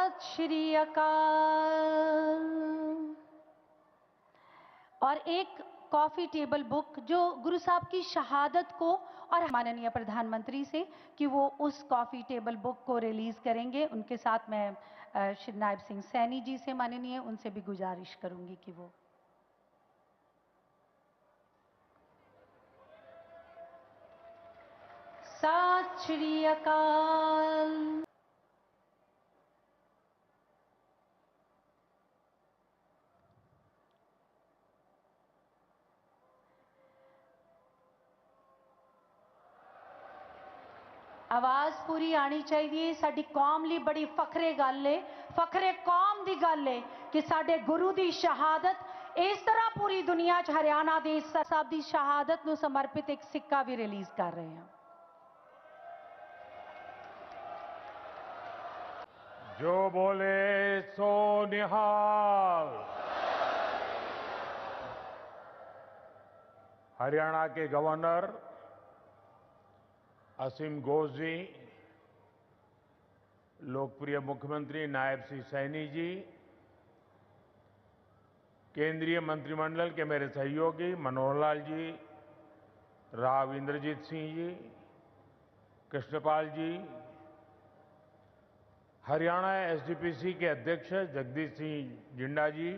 सत श्री अकाल। और एक कॉफी टेबल बुक जो गुरु साहब की शहादत को, और माननीय प्रधानमंत्री से कि वो उस कॉफी टेबल बुक को रिलीज करेंगे। उनके साथ मैं श्री नायब सिंह सैनी जी से माननीय उनसे भी गुजारिश करूंगी कि वो सत श्री अकाल। आवाज पूरी आनी चाहिए। साडी कौम ली बड़ी फखरे गल है, फखरे कौम दी गल है कि साडे गुरु दी शहादत इस तरह पूरी दुनिया च हरियाणा दे साहब दी शहादत नूं समर्पित एक सिक्का भी रिलीज कर रहे हैं। जो बोले सो निहाल। हरियाणा के गवर्नर असीम घोष जी, लोकप्रिय मुख्यमंत्री नायब सिंह सैनी जी, केंद्रीय मंत्रिमंडल के मेरे सहयोगी मनोहर लाल जी, राव इंद्रजीत सिंह जी, कृष्णपाल जी, हरियाणा एसजीपीसी के अध्यक्ष जगदीश सिंह जिंडा जी,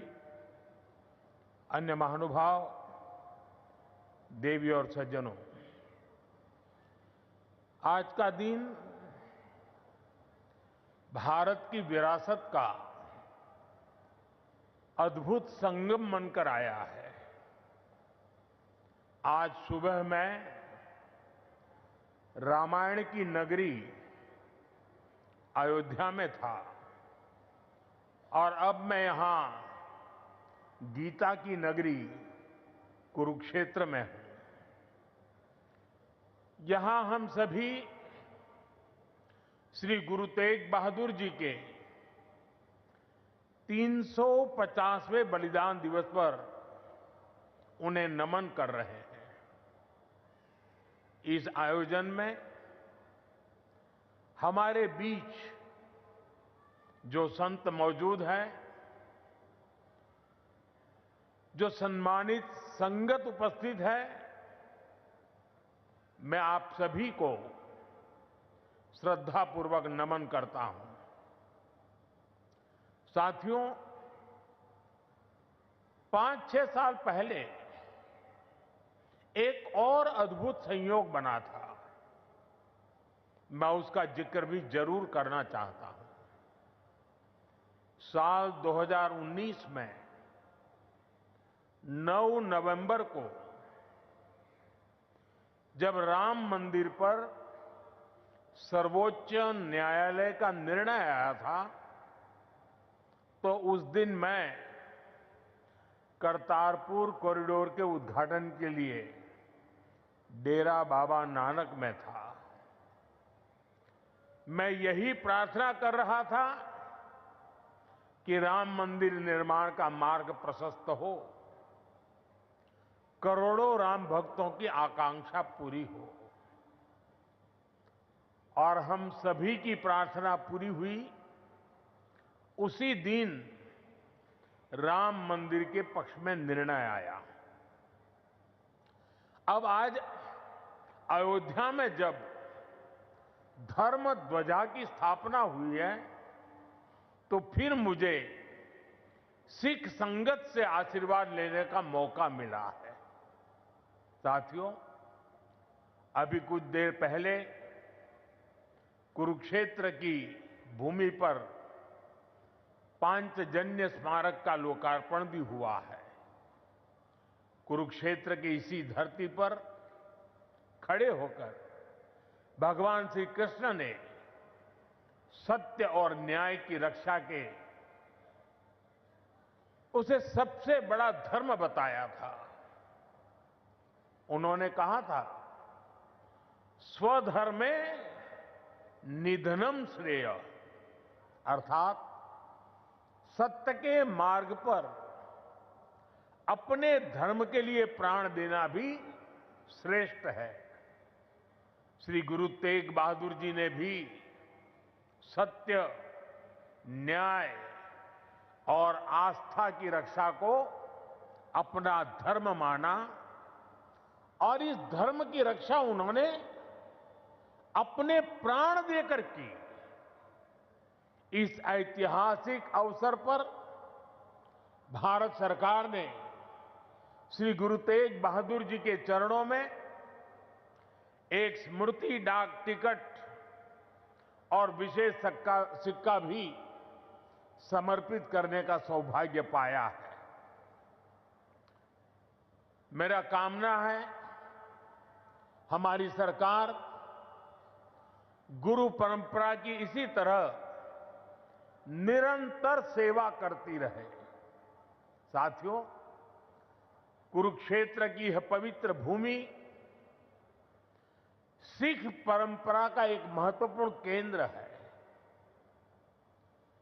अन्य महानुभाव, देवी और सज्जनों, आज का दिन भारत की विरासत का अद्भुत संगम बनकर आया है। आज सुबह मैं रामायण की नगरी अयोध्या में था और अब मैं यहां गीता की नगरी कुरुक्षेत्र में हूं। यहां हम सभी श्री गुरु तेग बहादुर जी के 350वें बलिदान दिवस पर उन्हें नमन कर रहे हैं। इस आयोजन में हमारे बीच जो संत मौजूद हैं, जो सम्मानित संगत उपस्थित है, मैं आप सभी को श्रद्धापूर्वक नमन करता हूं। साथियों, 5-6 साल पहले एक और अद्भुत संयोग बना था। मैं उसका जिक्र भी जरूर करना चाहता हूं। साल 2019 में 9 नवंबर को जब राम मंदिर पर सर्वोच्च न्यायालय का निर्णय आया था, तो उस दिन मैं करतारपुर कॉरिडोर के उद्घाटन के लिए डेरा बाबा नानक में था। मैं यही प्रार्थना कर रहा था कि राम मंदिर निर्माण का मार्ग प्रशस्त हो, करोड़ों राम भक्तों की आकांक्षा पूरी हो। और हम सभी की प्रार्थना पूरी हुई। उसी दिन राम मंदिर के पक्ष में निर्णय आया। अब आज अयोध्या में जब धर्म ध्वजा की स्थापना हुई है, तो फिर मुझे सिख संगत से आशीर्वाद लेने का मौका मिला है। साथियों, अभी कुछ देर पहले कुरुक्षेत्र की भूमि पर पांचजन्य स्मारक का लोकार्पण भी हुआ है। कुरुक्षेत्र की इसी धरती पर खड़े होकर भगवान श्री कृष्ण ने सत्य और न्याय की रक्षा के उसे सबसे बड़ा धर्म बताया था। उन्होंने कहा था, स्वधर्मे निधनम श्रेय, अर्थात सत्य के मार्ग पर अपने धर्म के लिए प्राण देना भी श्रेष्ठ है। श्री गुरु तेग बहादुर जी ने भी सत्य, न्याय और आस्था की रक्षा को अपना धर्म माना और इस धर्म की रक्षा उन्होंने अपने प्राण देकर की। इस ऐतिहासिक अवसर पर भारत सरकार ने श्री गुरु तेग बहादुर जी के चरणों में एक स्मृति डाक टिकट और विशेष सिक्का भी समर्पित करने का सौभाग्य पाया है। मेरा कामना है हमारी सरकार गुरु परंपरा की इसी तरह निरंतर सेवा करती रहे। साथियों, कुरुक्षेत्र की यह पवित्र भूमि सिख परंपरा का एक महत्वपूर्ण केंद्र है।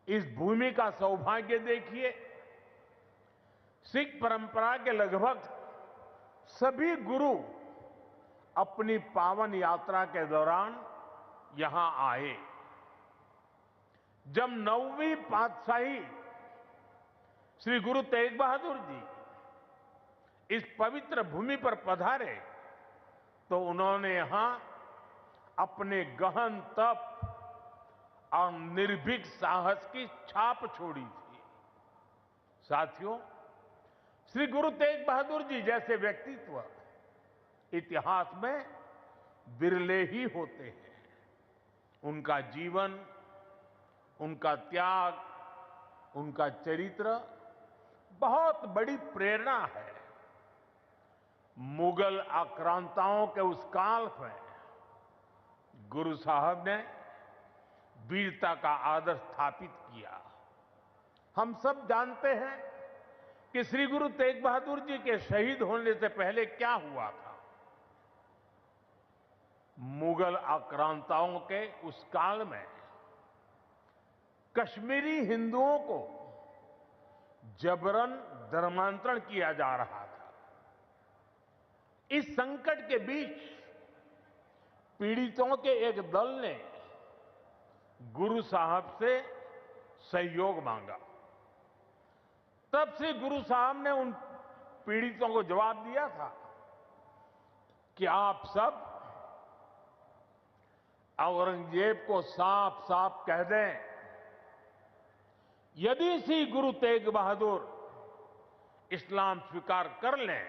इस भूमि का सौभाग्य देखिए, सिख परंपरा के लगभग सभी गुरु अपनी पावन यात्रा के दौरान यहां आए। जब 9वीं पातशाही श्री गुरु तेग बहादुर जी इस पवित्र भूमि पर पधारे तो उन्होंने यहां अपने गहन तप और निर्भीक साहस की छाप छोड़ी थी। साथियों, श्री गुरु तेग बहादुर जी जैसे व्यक्तित्व इतिहास में विरले ही होते हैं। उनका जीवन, उनका त्याग, उनका चरित्र बहुत बड़ी प्रेरणा है। मुगल आक्रांताओं के उस काल में गुरु साहब ने वीरता का आदर्श स्थापित किया। हम सब जानते हैं कि श्री गुरु तेग बहादुर जी के शहीद होने से पहले क्या हुआ था। मुगल आक्रांताओं के उस काल में कश्मीरी हिंदुओं को जबरन धर्मांतरण किया जा रहा था। इस संकट के बीच पीड़ितों के एक दल ने गुरु साहब से सहयोग मांगा। तब से गुरु साहब ने उन पीड़ितों को जवाब दिया था कि आप सब औरंगजेब को साफ साफ कह दें, यदि श्री गुरु तेग बहादुर इस्लाम स्वीकार कर लें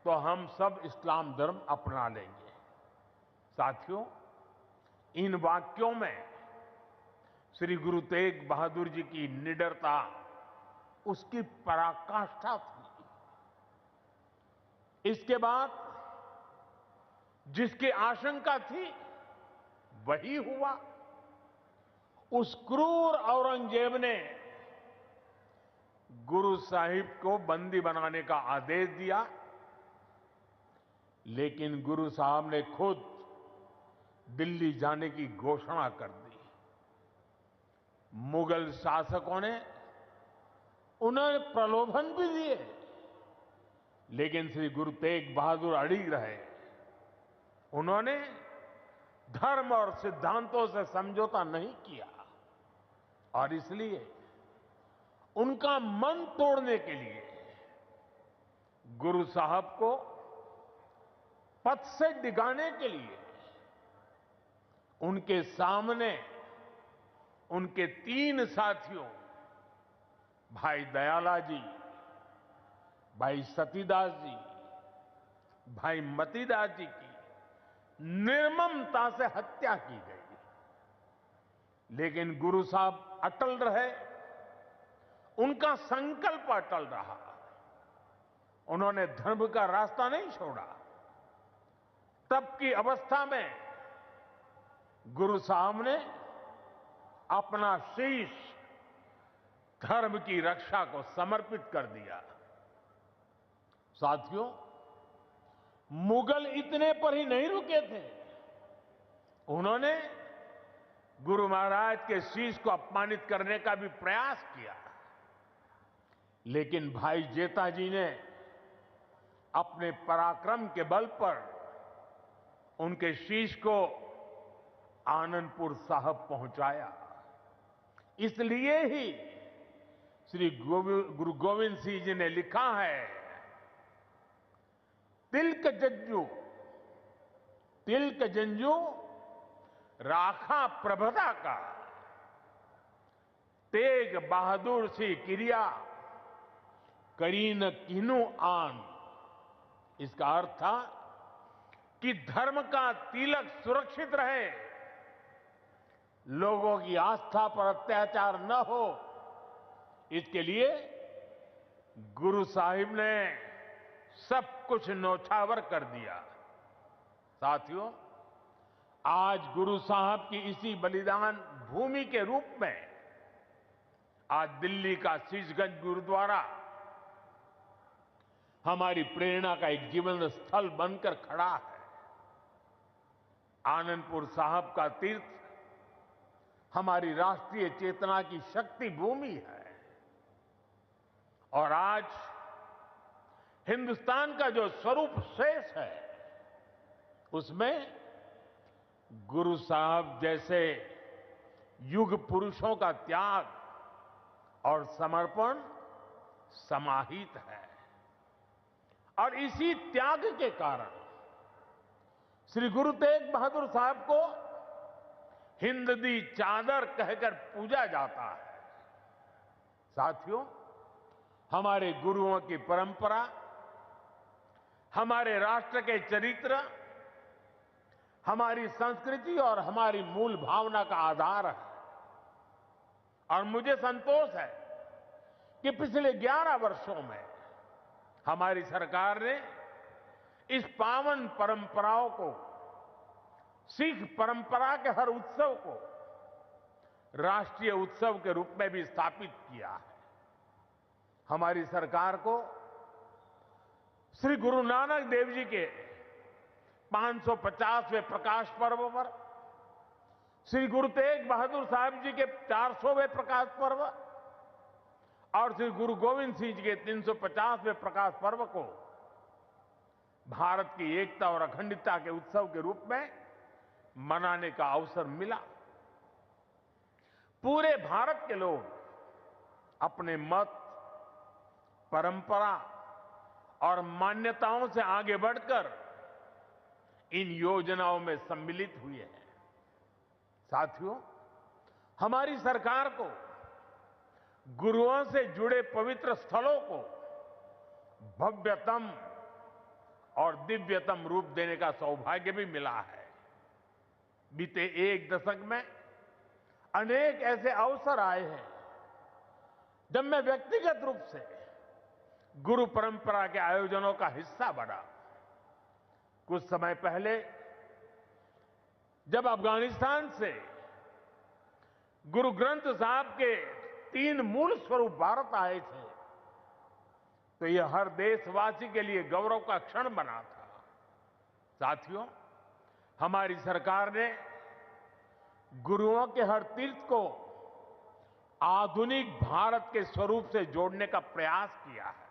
तो हम सब इस्लाम धर्म अपना लेंगे। साथियों, इन वाक्यों में श्री गुरु तेग बहादुर जी की निडरता, उसकी पराकाष्ठा थी। इसके बाद जिसकी आशंका थी वही हुआ। उस क्रूर औरंगजेब ने गुरु साहिब को बंदी बनाने का आदेश दिया, लेकिन गुरु साहब ने खुद दिल्ली जाने की घोषणा कर दी। मुगल शासकों ने उन्हें प्रलोभन भी दिए, लेकिन श्री गुरु तेग बहादुर अड़िग रहे। उन्होंने धर्म और सिद्धांतों से समझौता नहीं किया और इसलिए उनका मन तोड़ने के लिए गुरु साहब को पथ से डिगाने के लिए उनके सामने उनके 3 साथियों भाई दयाला जी, भाई सतीदास जी, भाई मतीदास जी की निर्ममता से हत्या की गई। लेकिन गुरु साहब अटल रहे, उनका संकल्प अटल रहा। उन्होंने धर्म का रास्ता नहीं छोड़ा। तब की अवस्था में गुरु साहब ने अपना शीश धर्म की रक्षा को समर्पित कर दिया। साथियों, मुगल इतने पर ही नहीं रुके थे। उन्होंने गुरु महाराज के शीश को अपमानित करने का भी प्रयास किया, लेकिन भाई जेता जी ने अपने पराक्रम के बल पर उनके शीश को आनंदपुर साहब पहुंचाया। इसलिए ही श्री गुरु गोविंद सिंह जी ने लिखा है, तिलक जंजू राखा प्रभता का, तेग बहादुर सी क्रिया करीन किनु आन। इसका अर्थ था कि धर्म का तिलक सुरक्षित रहे, लोगों की आस्था पर अत्याचार न हो, इसके लिए गुरु साहिब ने सब कुछ न्यौछावर कर दिया। साथियों, आज गुरु साहब की इसी बलिदान भूमि के रूप में आज दिल्ली का शीशगंज गुरुद्वारा हमारी प्रेरणा का एक जीवन स्थल बनकर खड़ा है। आनंदपुर साहब का तीर्थ हमारी राष्ट्रीय चेतना की शक्ति भूमि है और आज हिंदुस्तान का जो स्वरूप शेष है, उसमें गुरु साहब जैसे युग पुरुषों का त्याग और समर्पण समाहित है। और इसी त्याग के कारण श्री गुरु तेग बहादुर साहब को हिंद दी चादर कहकर पूजा जाता है। साथियों, हमारे गुरुओं की परंपरा हमारे राष्ट्र के चरित्र, हमारी संस्कृति और हमारी मूल भावना का आधार है। और मुझे संतोष है कि पिछले 11 वर्षों में हमारी सरकार ने इस पावन परंपराओं को, सिख परंपरा के हर उत्सव को राष्ट्रीय उत्सव के रूप में भी स्थापित किया है। हमारी सरकार को श्री गुरु नानक देव जी के 550वें प्रकाश पर्व पर, श्री गुरु तेग बहादुर साहब जी के 400वें प्रकाश पर्व और श्री गुरु गोविंद सिंह जी के 350वें प्रकाश पर्व को भारत की एकता और अखंडता के उत्सव के रूप में मनाने का अवसर मिला। पूरे भारत के लोग अपने मत, परंपरा और मान्यताओं से आगे बढ़कर इन योजनाओं में सम्मिलित हुए हैं। साथियों, हमारी सरकार को गुरुओं से जुड़े पवित्र स्थलों को भव्यतम और दिव्यतम रूप देने का सौभाग्य भी मिला है। बीते एक दशक में अनेक ऐसे अवसर आए हैं जब मैं व्यक्तिगत रूप से गुरु परंपरा के आयोजनों का हिस्सा बना। कुछ समय पहले जब अफगानिस्तान से गुरु ग्रंथ साहब के 3 मूल स्वरूप भारत आए थे, तो यह हर देशवासी के लिए गौरव का क्षण बना था। साथियों, हमारी सरकार ने गुरुओं के हर तीर्थ को आधुनिक भारत के स्वरूप से जोड़ने का प्रयास किया है।